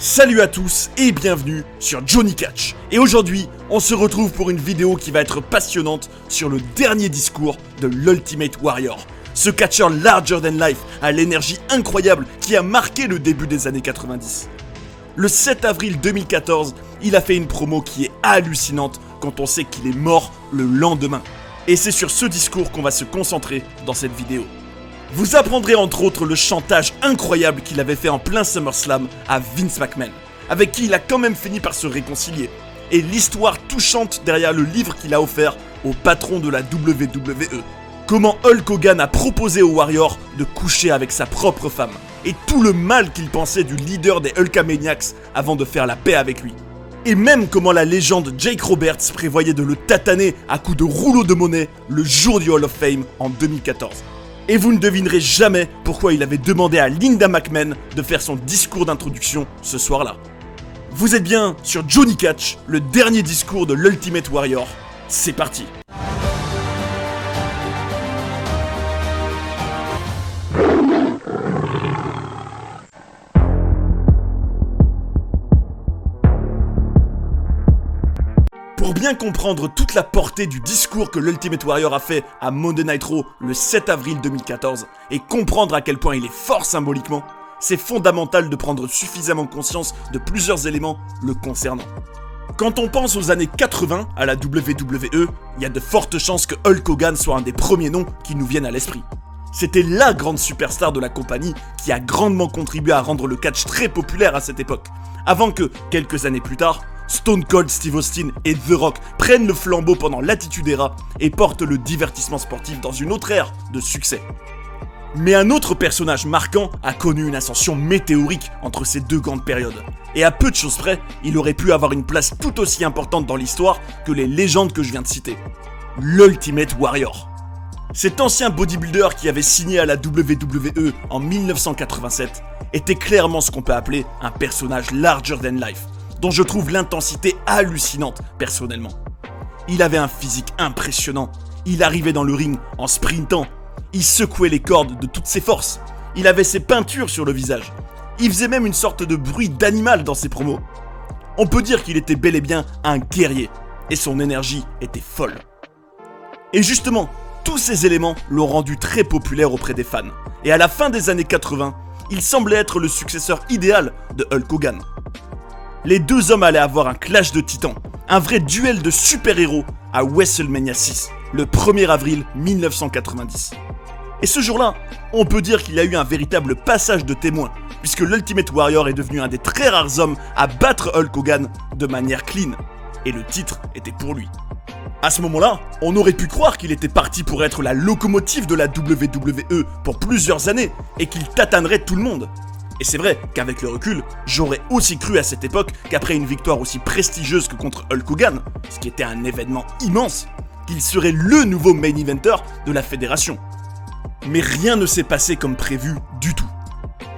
Salut à tous et bienvenue sur Johnny Catch. Et aujourd'hui, on se retrouve pour une vidéo qui va être passionnante sur le dernier discours de l'Ultimate Warrior. Ce catcheur larger than life à l'énergie incroyable qui a marqué le début des années 90. Le 7 avril 2014, il a fait une promo qui est hallucinante quand on sait qu'il est mort le lendemain. Et c'est sur ce discours qu'on va se concentrer dans cette vidéo. Vous apprendrez entre autres le chantage incroyable qu'il avait fait en plein SummerSlam à Vince McMahon, avec qui il a quand même fini par se réconcilier, et l'histoire touchante derrière le livre qu'il a offert au patron de la WWE. Comment Hulk Hogan a proposé au Warrior de coucher avec sa propre femme, et tout le mal qu'il pensait du leader des Hulkamaniacs avant de faire la paix avec lui. Et même comment la légende Jake Roberts prévoyait de le tataner à coups de rouleau de monnaie le jour du Hall of Fame en 2014. Et vous ne devinerez jamais pourquoi il avait demandé à Linda McMahon de faire son discours d'introduction ce soir-là. Vous êtes bien sur Johnny Catch, le dernier discours de l'Ultimate Warrior. C'est parti. Pour bien comprendre toute la portée du discours que l'Ultimate Warrior a fait à Monday Night Raw le 7 avril 2014 et comprendre à quel point il est fort symboliquement, c'est fondamental de prendre suffisamment conscience de plusieurs éléments le concernant. Quand on pense aux années 80 à la WWE, il y a de fortes chances que Hulk Hogan soit un des premiers noms qui nous viennent à l'esprit. C'était la grande superstar de la compagnie qui a grandement contribué à rendre le catch très populaire à cette époque, avant que, quelques années plus tard, Stone Cold Steve Austin et The Rock prennent le flambeau pendant l'Attitude Era et portent le divertissement sportif dans une autre ère de succès. Mais un autre personnage marquant a connu une ascension météorique entre ces deux grandes périodes. Et à peu de choses près, il aurait pu avoir une place tout aussi importante dans l'histoire que les légendes que je viens de citer. L'Ultimate Warrior. Cet ancien bodybuilder qui avait signé à la WWE en 1987 était clairement ce qu'on peut appeler un personnage larger than life, dont je trouve l'intensité hallucinante personnellement. Il avait un physique impressionnant, il arrivait dans le ring en sprintant, il secouait les cordes de toutes ses forces, il avait ses peintures sur le visage, il faisait même une sorte de bruit d'animal dans ses promos. On peut dire qu'il était bel et bien un guerrier, et son énergie était folle. Et justement, tous ces éléments l'ont rendu très populaire auprès des fans, et à la fin des années 80, il semblait être le successeur idéal de Hulk Hogan. Les deux hommes allaient avoir un clash de titans, un vrai duel de super-héros à WrestleMania 6, le 1er avril 1990. Et ce jour-là, on peut dire qu'il y a eu un véritable passage de témoin, puisque l'Ultimate Warrior est devenu un des très rares hommes à battre Hulk Hogan de manière clean, et le titre était pour lui. À ce moment-là, on aurait pu croire qu'il était parti pour être la locomotive de la WWE pour plusieurs années, et qu'il tatanerait tout le monde. Et c'est vrai qu'avec le recul, j'aurais aussi cru à cette époque qu'après une victoire aussi prestigieuse que contre Hulk Hogan, ce qui était un événement immense, qu'il serait le nouveau main eventer de la fédération. Mais rien ne s'est passé comme prévu du tout.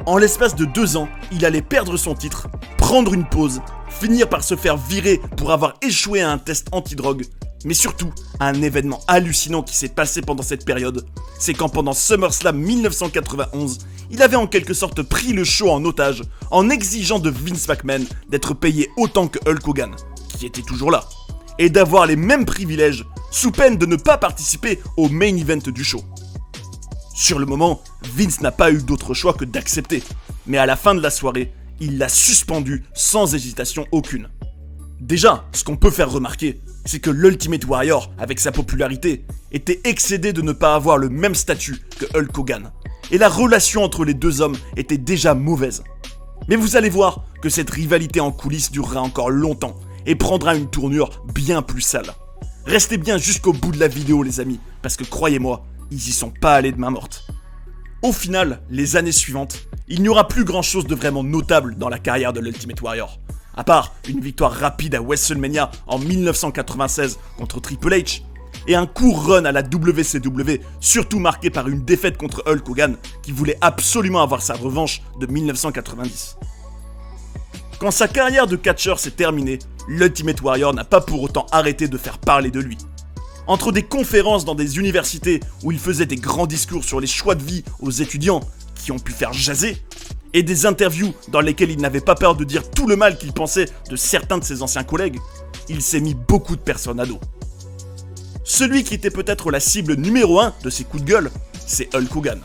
En l'espace de 2 ans, il allait perdre son titre, prendre une pause, finir par se faire virer pour avoir échoué à un test anti-drogue, mais surtout, un événement hallucinant qui s'est passé pendant cette période, c'est quand pendant SummerSlam 1991, il avait en quelque sorte pris le show en otage en exigeant de Vince McMahon d'être payé autant que Hulk Hogan, qui était toujours là, et d'avoir les mêmes privilèges sous peine de ne pas participer au main event du show. Sur le moment, Vince n'a pas eu d'autre choix que d'accepter, mais à la fin de la soirée, il l'a suspendu sans hésitation aucune. Déjà, ce qu'on peut faire remarquer, c'est que l'Ultimate Warrior, avec sa popularité, était excédé de ne pas avoir le même statut que Hulk Hogan. Et la relation entre les deux hommes était déjà mauvaise. Mais vous allez voir que cette rivalité en coulisses durera encore longtemps et prendra une tournure bien plus sale. Restez bien jusqu'au bout de la vidéo les amis, parce que croyez-moi, ils y sont pas allés de main morte. Au final, les années suivantes, il n'y aura plus grand chose de vraiment notable dans la carrière de l'Ultimate Warrior. À part une victoire rapide à WrestleMania en 1996 contre Triple H, et un court run à la WCW, surtout marqué par une défaite contre Hulk Hogan, qui voulait absolument avoir sa revanche de 1990. Quand sa carrière de catcheur s'est terminée, l'Ultimate Warrior n'a pas pour autant arrêté de faire parler de lui. Entre des conférences dans des universités où il faisait des grands discours sur les choix de vie aux étudiants qui ont pu faire jaser, et des interviews dans lesquelles il n'avait pas peur de dire tout le mal qu'il pensait de certains de ses anciens collègues, il s'est mis beaucoup de personnes à dos. Celui qui était peut-être la cible numéro 1 de ses coups de gueule, c'est Hulk Hogan.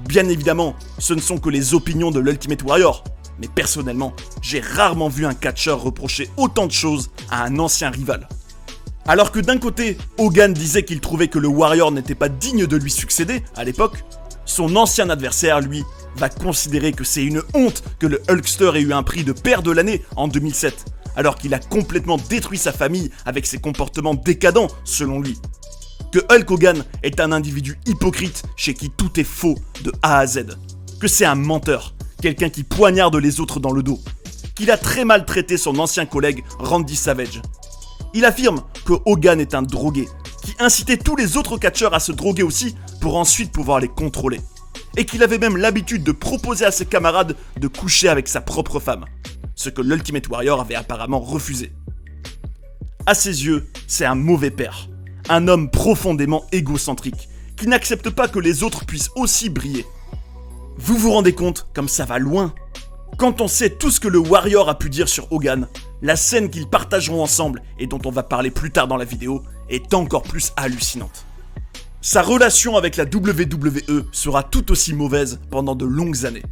Bien évidemment, ce ne sont que les opinions de l'Ultimate Warrior, mais personnellement, j'ai rarement vu un catcheur reprocher autant de choses à un ancien rival. Alors que d'un côté, Hogan disait qu'il trouvait que le Warrior n'était pas digne de lui succéder à l'époque, son ancien adversaire, lui, va considérer que c'est une honte que le Hulkster ait eu un prix de père de l'année en 2007, alors qu'il a complètement détruit sa famille avec ses comportements décadents selon lui. Que Hulk Hogan est un individu hypocrite chez qui tout est faux de A à Z. Que c'est un menteur, quelqu'un qui poignarde les autres dans le dos. Qu'il a très mal traité son ancien collègue Randy Savage. Il affirme que Hogan est un drogué, qui incitait tous les autres catcheurs à se droguer aussi pour ensuite pouvoir les contrôler. Et qu'il avait même l'habitude de proposer à ses camarades de coucher avec sa propre femme. Ce que l'Ultimate Warrior avait apparemment refusé. À ses yeux, c'est un mauvais père. Un homme profondément égocentrique, qui n'accepte pas que les autres puissent aussi briller. Vous vous rendez compte comme ça va loin? Quand on sait tout ce que le Warrior a pu dire sur Hogan, la scène qu'ils partageront ensemble, et dont on va parler plus tard dans la vidéo, est encore plus hallucinante. Sa relation avec la WWE sera tout aussi mauvaise pendant de longues années.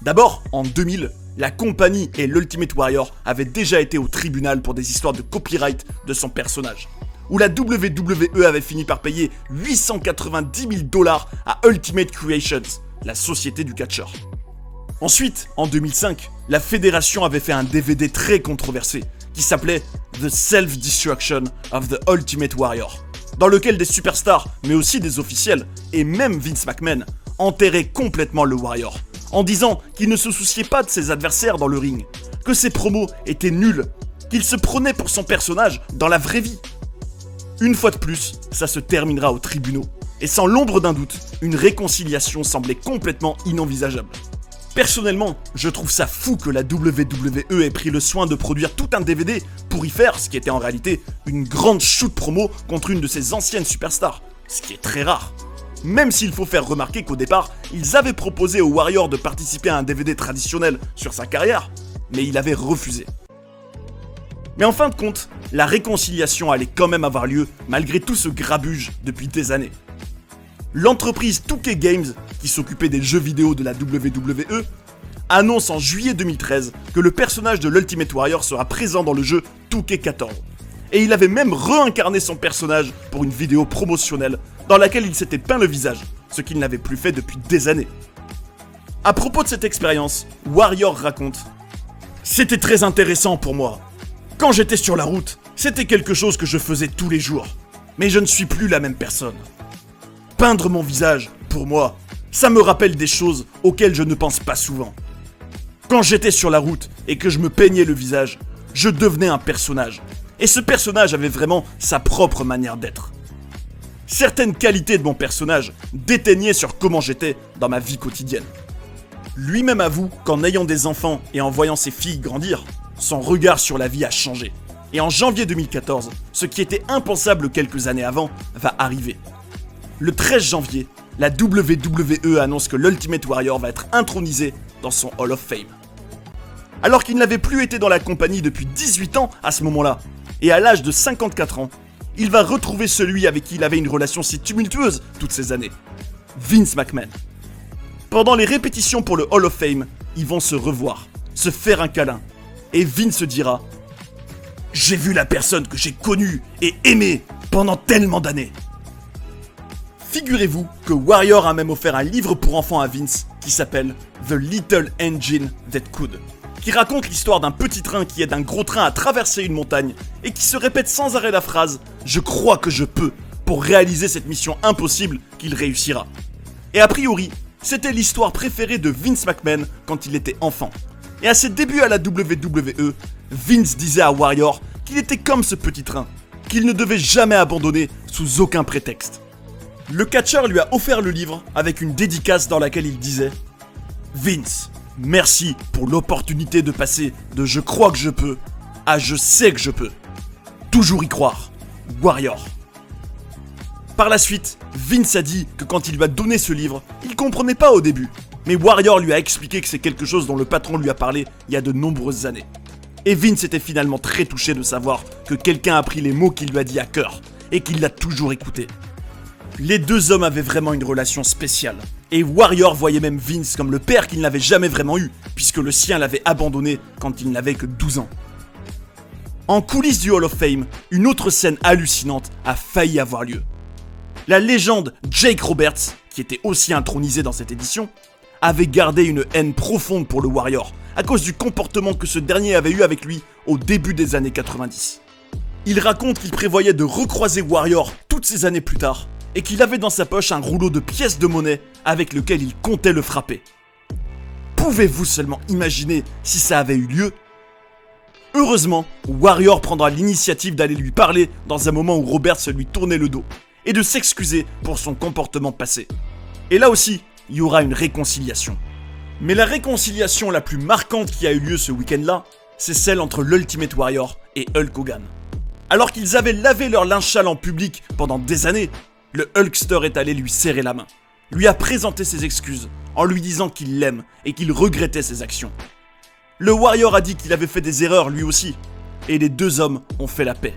D'abord, en 2000, la compagnie et l'Ultimate Warrior avaient déjà été au tribunal pour des histoires de copyright de son personnage, où la WWE avait fini par payer 890 000 $ à Ultimate Creations, la société du catcheur. Ensuite, en 2005, la fédération avait fait un DVD très controversé qui s'appelait The Self-Destruction of the Ultimate Warrior, dans lequel des superstars, mais aussi des officiels, et même Vince McMahon, enterraient complètement le Warrior, en disant qu'il ne se souciait pas de ses adversaires dans le ring, que ses promos étaient nuls, qu'il se prenait pour son personnage dans la vraie vie. Une fois de plus, ça se terminera aux tribunaux, et sans l'ombre d'un doute, une réconciliation semblait complètement inenvisageable. Personnellement, je trouve ça fou que la WWE ait pris le soin de produire tout un DVD pour y faire ce qui était en réalité une grande shoot promo contre une de ses anciennes superstars, ce qui est très rare. Même s'il faut faire remarquer qu'au départ, ils avaient proposé au Warrior de participer à un DVD traditionnel sur sa carrière, mais il avait refusé. Mais en fin de compte, la réconciliation allait quand même avoir lieu malgré tout ce grabuge depuis des années. L'entreprise 2K Games, qui s'occupait des jeux vidéo de la WWE, annonce en juillet 2013 que le personnage de l'Ultimate Warrior sera présent dans le jeu 2K14. Et il avait même réincarné son personnage pour une vidéo promotionnelle dans laquelle il s'était peint le visage, ce qu'il n'avait plus fait depuis des années. À propos de cette expérience, Warrior raconte « C'était très intéressant pour moi. Quand j'étais sur la route, c'était quelque chose que je faisais tous les jours. Mais je ne suis plus la même personne. Peindre mon visage, pour moi, ça me rappelle des choses auxquelles je ne pense pas souvent. Quand j'étais sur la route et que je me peignais le visage, je devenais un personnage. Et ce personnage avait vraiment sa propre manière d'être. Certaines qualités de mon personnage déteignaient sur comment j'étais dans ma vie quotidienne. Lui-même avoue qu'en ayant des enfants et en voyant ses filles grandir, son regard sur la vie a changé. Et en janvier 2014, ce qui était impensable quelques années avant va arriver. Le 13 janvier, la WWE annonce que l'Ultimate Warrior va être intronisé dans son Hall of Fame. Alors qu'il n'avait plus été dans la compagnie depuis 18 ans à ce moment-là, et à l'âge de 54 ans, il va retrouver celui avec qui il avait une relation si tumultueuse toutes ces années, Vince McMahon. Pendant les répétitions pour le Hall of Fame, ils vont se revoir, se faire un câlin, et Vince se dira « J'ai vu la personne que j'ai connue et aimée pendant tellement d'années ». Figurez-vous que Warrior a même offert un livre pour enfants à Vince qui s'appelle The Little Engine That Could, qui raconte l'histoire d'un petit train qui aide un gros train à traverser une montagne et qui se répète sans arrêt la phrase « Je crois que je peux » pour réaliser cette mission impossible qu'il réussira. Et a priori, c'était l'histoire préférée de Vince McMahon quand il était enfant. Et à ses débuts à la WWE, Vince disait à Warrior qu'il était comme ce petit train, qu'il ne devait jamais abandonner sous aucun prétexte. Le catcheur lui a offert le livre avec une dédicace dans laquelle il disait « Vince, merci pour l'opportunité de passer de je crois que je peux à je sais que je peux. Toujours y croire. Warrior ». Par la suite, Vince a dit que quand il lui a donné ce livre, il comprenait pas au début. mais Warrior lui a expliqué que c'est quelque chose dont le patron lui a parlé il y a de nombreuses années. Et Vince était finalement très touché de savoir que quelqu'un a pris les mots qu'il lui a dit à cœur, et qu'il l'a toujours écouté. Les deux hommes avaient vraiment une relation spéciale, et Warrior voyait même Vince comme le père qu'il n'avait jamais vraiment eu, puisque le sien l'avait abandonné quand il n'avait que 12 ans. En coulisses du Hall of Fame, une autre scène hallucinante a failli avoir lieu. La légende Jake Roberts, qui était aussi intronisé dans cette édition, avait gardé une haine profonde pour le Warrior, à cause du comportement que ce dernier avait eu avec lui au début des années 90. Il raconte qu'il prévoyait de recroiser Warrior toutes ces années plus tard, et qu'il avait dans sa poche un rouleau de pièces de monnaie avec lequel il comptait le frapper. Pouvez-vous seulement imaginer si ça avait eu lieu ? Heureusement, Warrior prendra l'initiative d'aller lui parler dans un moment où Roberts lui tournait le dos, et de s'excuser pour son comportement passé. Et là aussi, il y aura une réconciliation. Mais la réconciliation la plus marquante qui a eu lieu ce week-end-là, c'est celle entre l'Ultimate Warrior et Hulk Hogan. Alors qu'ils avaient lavé leur linge sale en public pendant des années, le Hulkster est allé lui serrer la main, lui a présenté ses excuses en lui disant qu'il l'aime et qu'il regrettait ses actions. Le Warrior a dit qu'il avait fait des erreurs lui aussi, et les deux hommes ont fait la paix.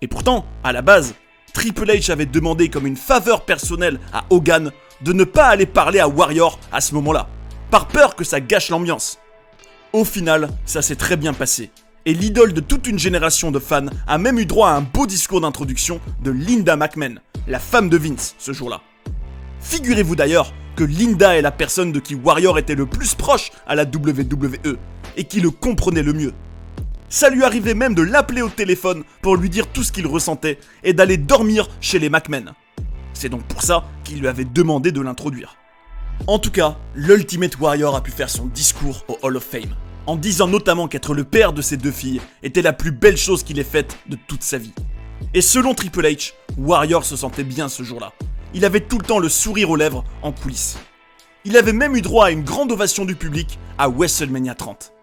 Et pourtant, à la base, Triple H avait demandé comme une faveur personnelle à Hogan de ne pas aller parler à Warrior à ce moment-là, par peur que ça gâche l'ambiance. Au final, ça s'est très bien passé, et l'idole de toute une génération de fans a même eu droit à un beau discours d'introduction de Linda McMahon, la femme de Vince, ce jour-là. Figurez-vous d'ailleurs que Linda est la personne de qui Warrior était le plus proche à la WWE, et qui le comprenait le mieux. Ça lui arrivait même de l'appeler au téléphone pour lui dire tout ce qu'il ressentait et d'aller dormir chez les McMahon. C'est donc pour ça qu'il lui avait demandé de l'introduire. En tout cas, l'Ultimate Warrior a pu faire son discours au Hall of Fame, en disant notamment qu'être le père de ses deux filles était la plus belle chose qu'il ait faite de toute sa vie. Et selon Triple H, Warrior se sentait bien ce jour-là. Il avait tout le temps le sourire aux lèvres en coulisses. Il avait même eu droit à une grande ovation du public à WrestleMania 30.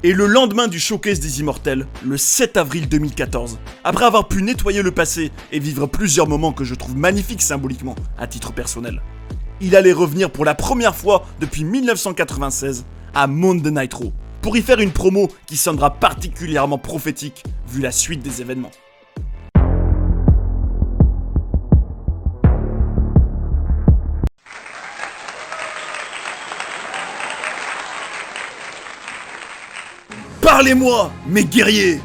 Et le lendemain du showcase des Immortels, le 7 avril 2014, après avoir pu nettoyer le passé et vivre plusieurs moments que je trouve magnifiques symboliquement à titre personnel, il allait revenir pour la première fois depuis 1996 à Monday Night Raw pour y faire une promo qui sonnera particulièrement prophétique vu la suite des événements. Parlez-moi, mes guerriers!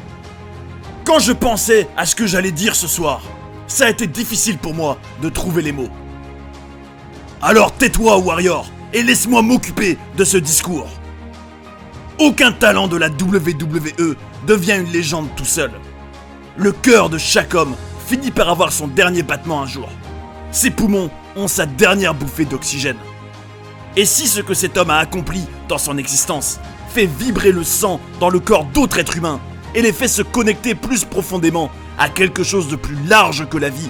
Quand je pensais à ce que j'allais dire ce soir, ça a été difficile pour moi de trouver les mots. Alors tais-toi, Warrior, et laisse-moi m'occuper de ce discours. Aucun talent de la WWE devient une légende tout seul. Le cœur de chaque homme finit par avoir son dernier battement un jour. Ses poumons ont sa dernière bouffée d'oxygène. Et si ce que cet homme a accompli dans son existence fait vibrer le sang dans le corps d'autres êtres humains et les fait se connecter plus profondément à quelque chose de plus large que la vie,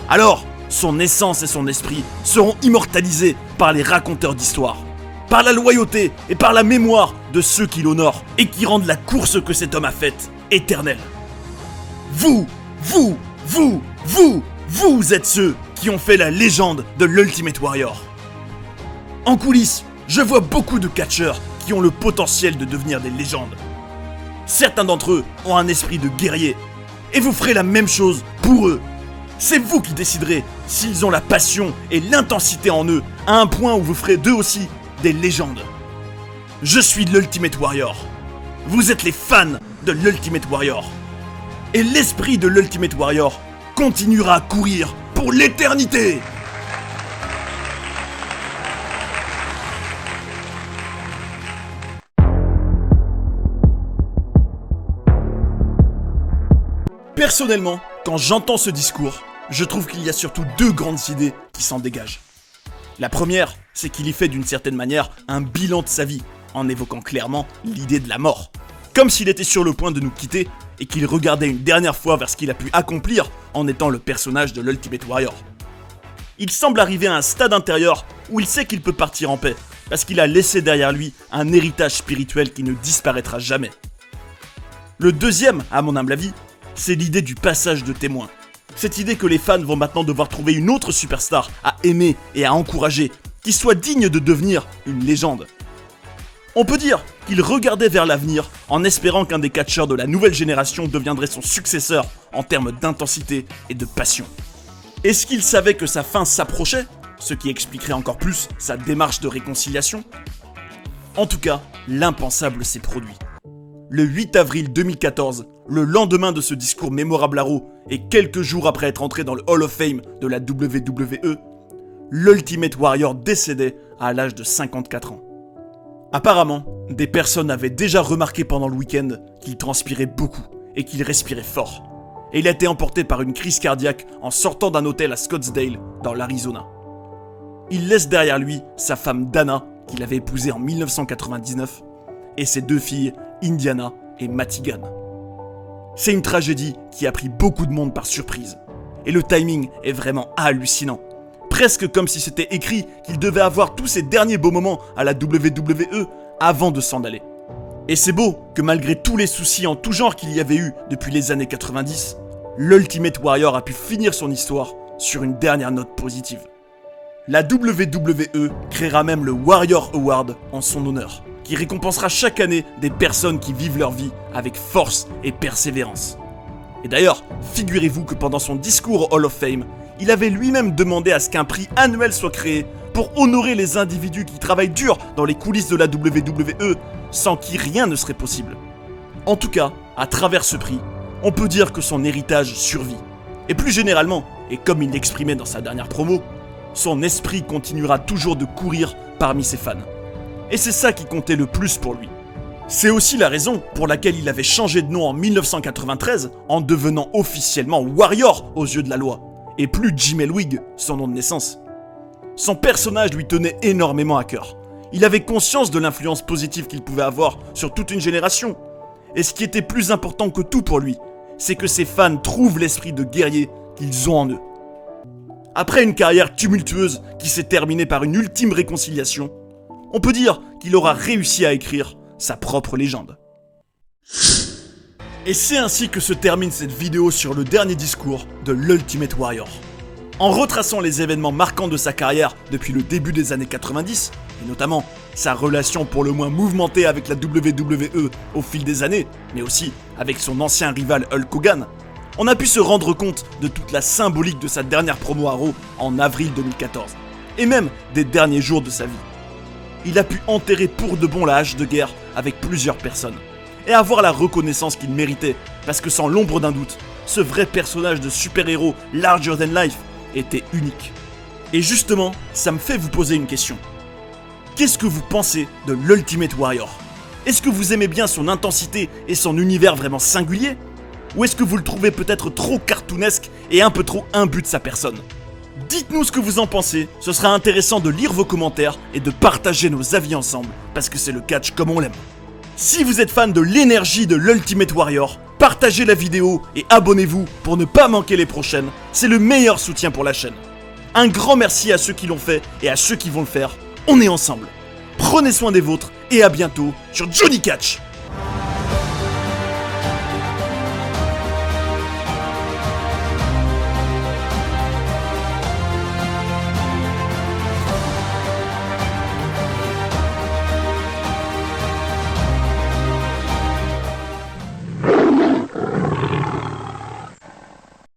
alors son essence et son esprit seront immortalisés par les raconteurs d'histoires, par la loyauté et par la mémoire de ceux qui l'honorent et qui rendent la course que cet homme a faite éternelle. Vous êtes ceux qui ont fait la légende de l'Ultimate Warrior. En coulisses, je vois beaucoup de catcheurs qui ont le potentiel de devenir des légendes. Certains d'entre eux ont un esprit de guerrier, et vous ferez la même chose pour eux. C'est vous qui déciderez s'ils ont la passion et l'intensité en eux, à un point où vous ferez d'eux aussi des légendes. Je suis l'Ultimate Warrior. Vous êtes les fans de l'Ultimate Warrior. Et l'esprit de l'Ultimate Warrior continuera à courir pour l'éternité. Personnellement, quand j'entends ce discours, je trouve qu'il y a surtout deux grandes idées qui s'en dégagent. La première, c'est qu'il y fait d'une certaine manière un bilan de sa vie, en évoquant clairement l'idée de la mort. Comme s'il était sur le point de nous quitter et qu'il regardait une dernière fois vers ce qu'il a pu accomplir en étant le personnage de l'Ultimate Warrior. Il semble arriver à un stade intérieur où il sait qu'il peut partir en paix, parce qu'il a laissé derrière lui un héritage spirituel qui ne disparaîtra jamais. Le deuxième, à mon humble avis, c'est l'idée du passage de témoin. Cette idée que les fans vont maintenant devoir trouver une autre superstar à aimer et à encourager, qui soit digne de devenir une légende. On peut dire qu'il regardait vers l'avenir en espérant qu'un des catcheurs de la nouvelle génération deviendrait son successeur en termes d'intensité et de passion. Est-ce qu'il savait que sa fin s'approchait, ce qui expliquerait encore plus sa démarche de réconciliation? En tout cas, l'impensable s'est produit. Le 8 avril 2014, le lendemain de ce discours mémorable à Raw et quelques jours après être entré dans le Hall of Fame de la WWE, l'Ultimate Warrior décédait à l'âge de 54 ans. Apparemment, des personnes avaient déjà remarqué pendant le week-end qu'il transpirait beaucoup et qu'il respirait fort. Et il a été emporté par une crise cardiaque en sortant d'un hôtel à Scottsdale, dans l'Arizona. Il laisse derrière lui sa femme Dana, qu'il avait épousée en 1999, et ses 2 filles, Indiana et Matigan. C'est une tragédie qui a pris beaucoup de monde par surprise. Et le timing est vraiment hallucinant. Presque comme si c'était écrit qu'il devait avoir tous ses derniers beaux moments à la WWE avant de s'en aller. Et c'est beau que malgré tous les soucis en tout genre qu'il y avait eu depuis les années 90, l'Ultimate Warrior a pu finir son histoire sur une dernière note positive. La WWE créera même le Warrior Award en son honneur, qui récompensera chaque année des personnes qui vivent leur vie avec force et persévérance. Et d'ailleurs, figurez-vous que pendant son discours au Hall of Fame, il avait lui-même demandé à ce qu'un prix annuel soit créé pour honorer les individus qui travaillent dur dans les coulisses de la WWE, sans qui rien ne serait possible. En tout cas, à travers ce prix, on peut dire que son héritage survit. Et plus généralement, et comme il l'exprimait dans sa dernière promo, son esprit continuera toujours de courir parmi ses fans. Et c'est ça qui comptait le plus pour lui. C'est aussi la raison pour laquelle il avait changé de nom en 1993 en devenant officiellement Warrior aux yeux de la loi, et plus Jim Hellwig, son nom de naissance. Son personnage lui tenait énormément à cœur. Il avait conscience de l'influence positive qu'il pouvait avoir sur toute une génération. Et ce qui était plus important que tout pour lui, c'est que ses fans trouvent l'esprit de guerrier qu'ils ont en eux. Après une carrière tumultueuse qui s'est terminée par une ultime réconciliation, on peut dire qu'il aura réussi à écrire sa propre légende. Et c'est ainsi que se termine cette vidéo sur le dernier discours de l'Ultimate Warrior. En retraçant les événements marquants de sa carrière depuis le début des années 90, et notamment sa relation pour le moins mouvementée avec la WWE au fil des années, mais aussi avec son ancien rival Hulk Hogan, on a pu se rendre compte de toute la symbolique de sa dernière promo à Raw en avril 2014, et même des derniers jours de sa vie. Il a pu enterrer pour de bon la hache de guerre avec plusieurs personnes, et avoir la reconnaissance qu'il méritait, parce que sans l'ombre d'un doute, ce vrai personnage de super-héros larger than life était unique. Et justement, ça me fait vous poser une question. Qu'est-ce que vous pensez de l'Ultimate Warrior? Est-ce que vous aimez bien son intensité et son univers vraiment singulier? Ou est-ce que vous le trouvez peut-être trop cartoonesque et un peu trop imbu de sa personne? Dites-nous ce que vous en pensez, ce sera intéressant de lire vos commentaires et de partager nos avis ensemble, parce que c'est le catch comme on l'aime. Si vous êtes fan de l'énergie de l'Ultimate Warrior, partagez la vidéo et abonnez-vous pour ne pas manquer les prochaines, c'est le meilleur soutien pour la chaîne. Un grand merci à ceux qui l'ont fait et à ceux qui vont le faire, on est ensemble. Prenez soin des vôtres et à bientôt sur Johnny Catch.